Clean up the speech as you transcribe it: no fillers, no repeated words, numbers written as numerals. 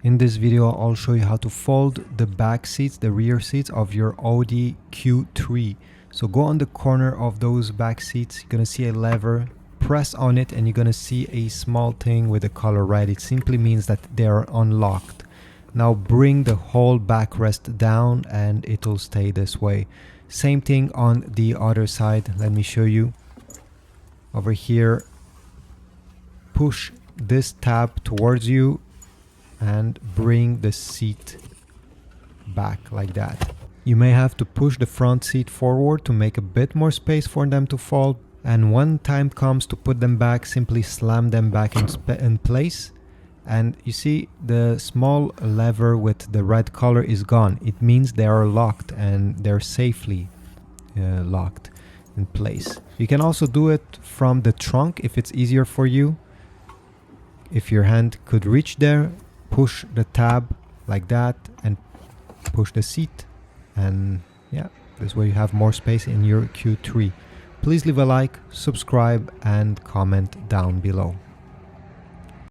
In this video, I'll show you how to fold the back seats, the rear seats of your Audi Q3. So go on the corner of those back seats, you're gonna see a lever, press on it and you're gonna see a small thing with a color red. It simply means that they are unlocked. Now bring the whole backrest down and it'll stay this way. Same thing on the other side. Let me show you. Over here, push this tab towards you and bring the seat back like that. You may have to push the front seat forward to make a bit more space for them to fall. And when time comes to put them back, simply slam them back in place. And you see the small lever with the red color is gone. It means they are locked and they're safely locked in place. You can also do it from the trunk if it's easier for you. If your hand could reach there, push the tab like that and push the seat, and yeah, this way you have more space in your Q3. Please leave a like, subscribe and comment down below.